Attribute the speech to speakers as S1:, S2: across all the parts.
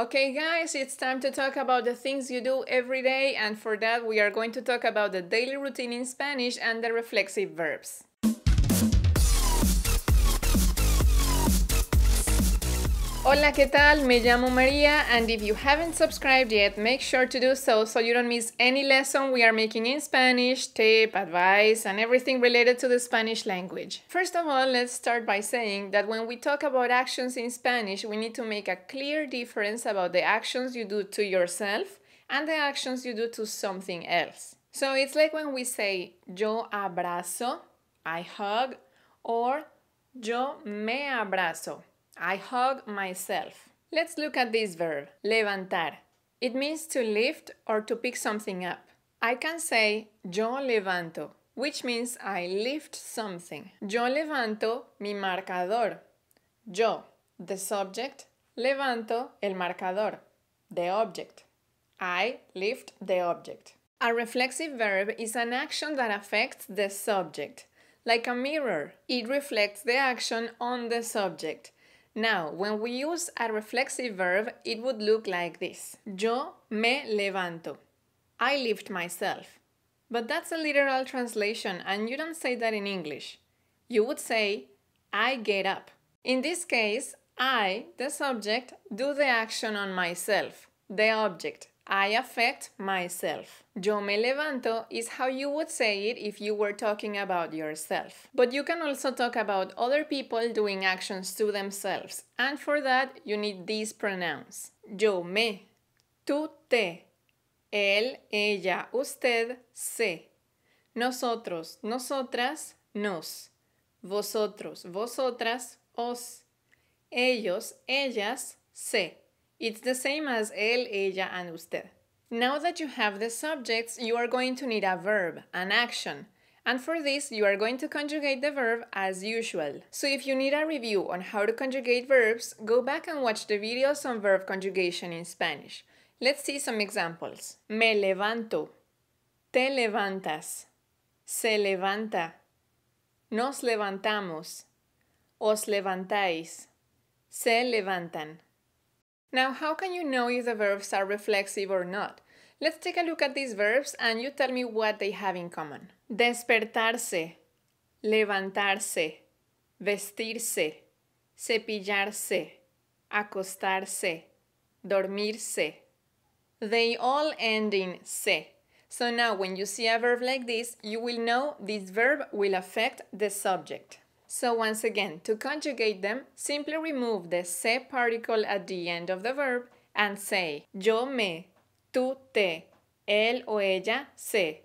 S1: Okay guys, it's time to talk about the things you do every day, and for that we are going to talk about the daily routine in Spanish and the reflexive verbs. Hola, ¿qué tal? Me llamo Maria, and if you haven't subscribed yet, make sure to do so you don't miss any lesson we are making in Spanish, tip, advice, and everything related to the Spanish language. First of all, let's start by saying that when we talk about actions in Spanish, we need to make a clear difference about the actions you do to yourself and the actions you do to something else. So it's like when we say yo abrazo, I hug, or yo me abrazo, I hug myself. Let's look at this verb, levantar. It means to lift or to pick something up. I can say yo levanto, which means I lift something. Yo levanto mi marcador. Yo, the subject, levanto el marcador, the object. I lift the object. A reflexive verb is an action that affects the subject. Like a mirror, it reflects the action on the subject. Now, when we use a reflexive verb, it would look like this. Yo me levanto. I lift myself. But that's a literal translation, and you don't say that in English. You would say, I get up. In this case, I, the subject, do the action on myself, the object. I affect myself. Yo me levanto is how you would say it if you were talking about yourself. But you can also talk about other people doing actions to themselves. And for that, you need these pronouns. Yo me, tú te, él, ella, usted, se. Nosotros, nosotras, nos. Vosotros, vosotras, os. Ellos, ellas, se. It's the same as él, ella, and usted. Now that you have the subjects, you are going to need a verb, an action. And for this, you are going to conjugate the verb as usual. So if you need a review on how to conjugate verbs, go back and watch the videos on verb conjugation in Spanish. Let's see some examples. Me levanto. Te levantas. Se levanta. Nos levantamos. Os levantáis. Se levantan. Now, how can you know if the verbs are reflexive or not? Let's take a look at these verbs and you tell me what they have in common. Despertarse, levantarse, vestirse, cepillarse, acostarse, dormirse. They all end in se. So now when you see a verb like this, you will know this verb will affect the subject. So once again, to conjugate them, simply remove the se particle at the end of the verb and say yo me, tú te, él o ella se,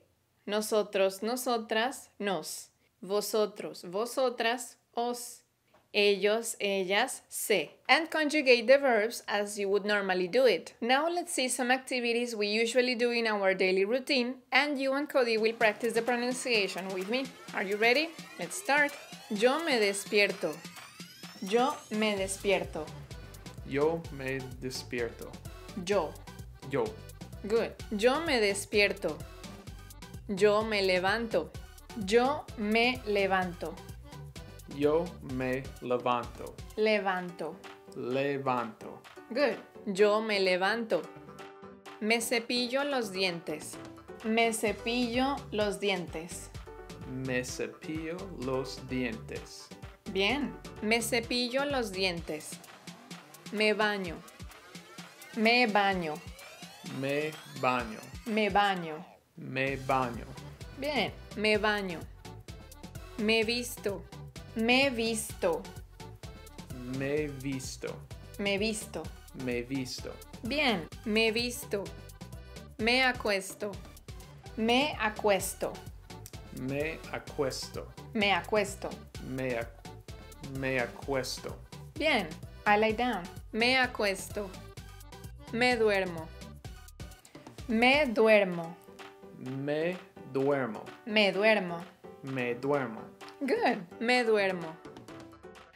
S1: nosotros, nosotras, nos, vosotros, vosotras, os, ellos, ellas, se, and conjugate the verbs as you would normally do it. Now let's see some activities we usually do in our daily routine, and you and Cody will practice the pronunciation with me. Are you ready? Let's start. Yo me despierto. Yo me despierto.
S2: Yo me despierto.
S1: Yo.
S2: Yo.
S1: Good. Yo me despierto. Yo me levanto. Yo me levanto.
S2: Yo me levanto.
S1: Levanto.
S2: Levanto.
S1: Good. Yo me levanto. Me cepillo los dientes. Me cepillo los dientes.
S2: Me cepillo los dientes.
S1: Bien. Me cepillo los dientes. Me baño. Me baño.
S2: Me baño.
S1: Me baño.
S2: Me baño.
S1: Bien. Me baño. Me visto. Me visto.
S2: Me visto.
S1: Me visto.
S2: Me visto.
S1: Bien. Me visto. Me acuesto. Me acuesto.
S2: Me acuesto.
S1: Me acuesto.
S2: Me acuesto.
S1: Bien. I lie down. Me acuesto. Me duermo. Me duermo.
S2: Me duermo.
S1: Me duermo.
S2: Me duermo.
S1: Good. Me duermo.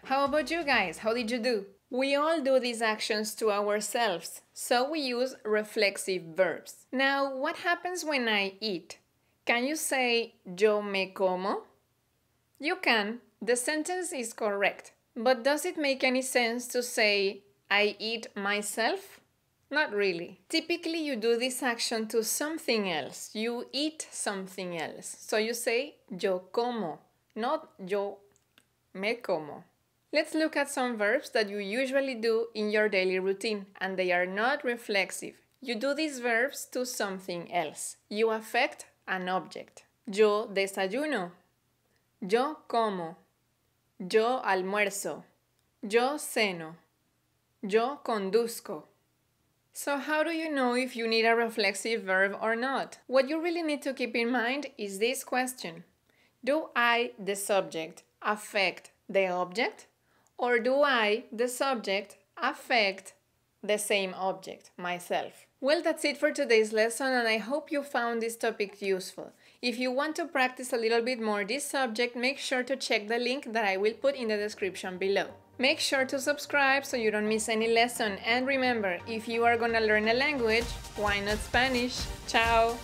S1: How about you guys? How did you do? We all do these actions to ourselves, so we use reflexive verbs. Now, what happens when I eat? Can you say yo me como? You can. The sentence is correct. But does it make any sense to say I eat myself? Not really. Typically, you do this action to something else. You eat something else. So you say yo como, not yo me como. Let's look at some verbs that you usually do in your daily routine, and they are not reflexive. You do these verbs to something else. You affect an object. Yo desayuno. Yo como. Yo almuerzo. Yo ceno. Yo conduzco. So how do you know if you need a reflexive verb or not? What you really need to keep in mind is this question. Do I, the subject, affect the object? Or do I, the subject, affect the same object, myself? Well, that's it for today's lesson, and I hope you found this topic useful. If you want to practice a little bit more this subject, make sure to check the link that I will put in the description below. Make sure to subscribe so you don't miss any lesson, and remember, if you are gonna learn a language, why not Spanish? Ciao!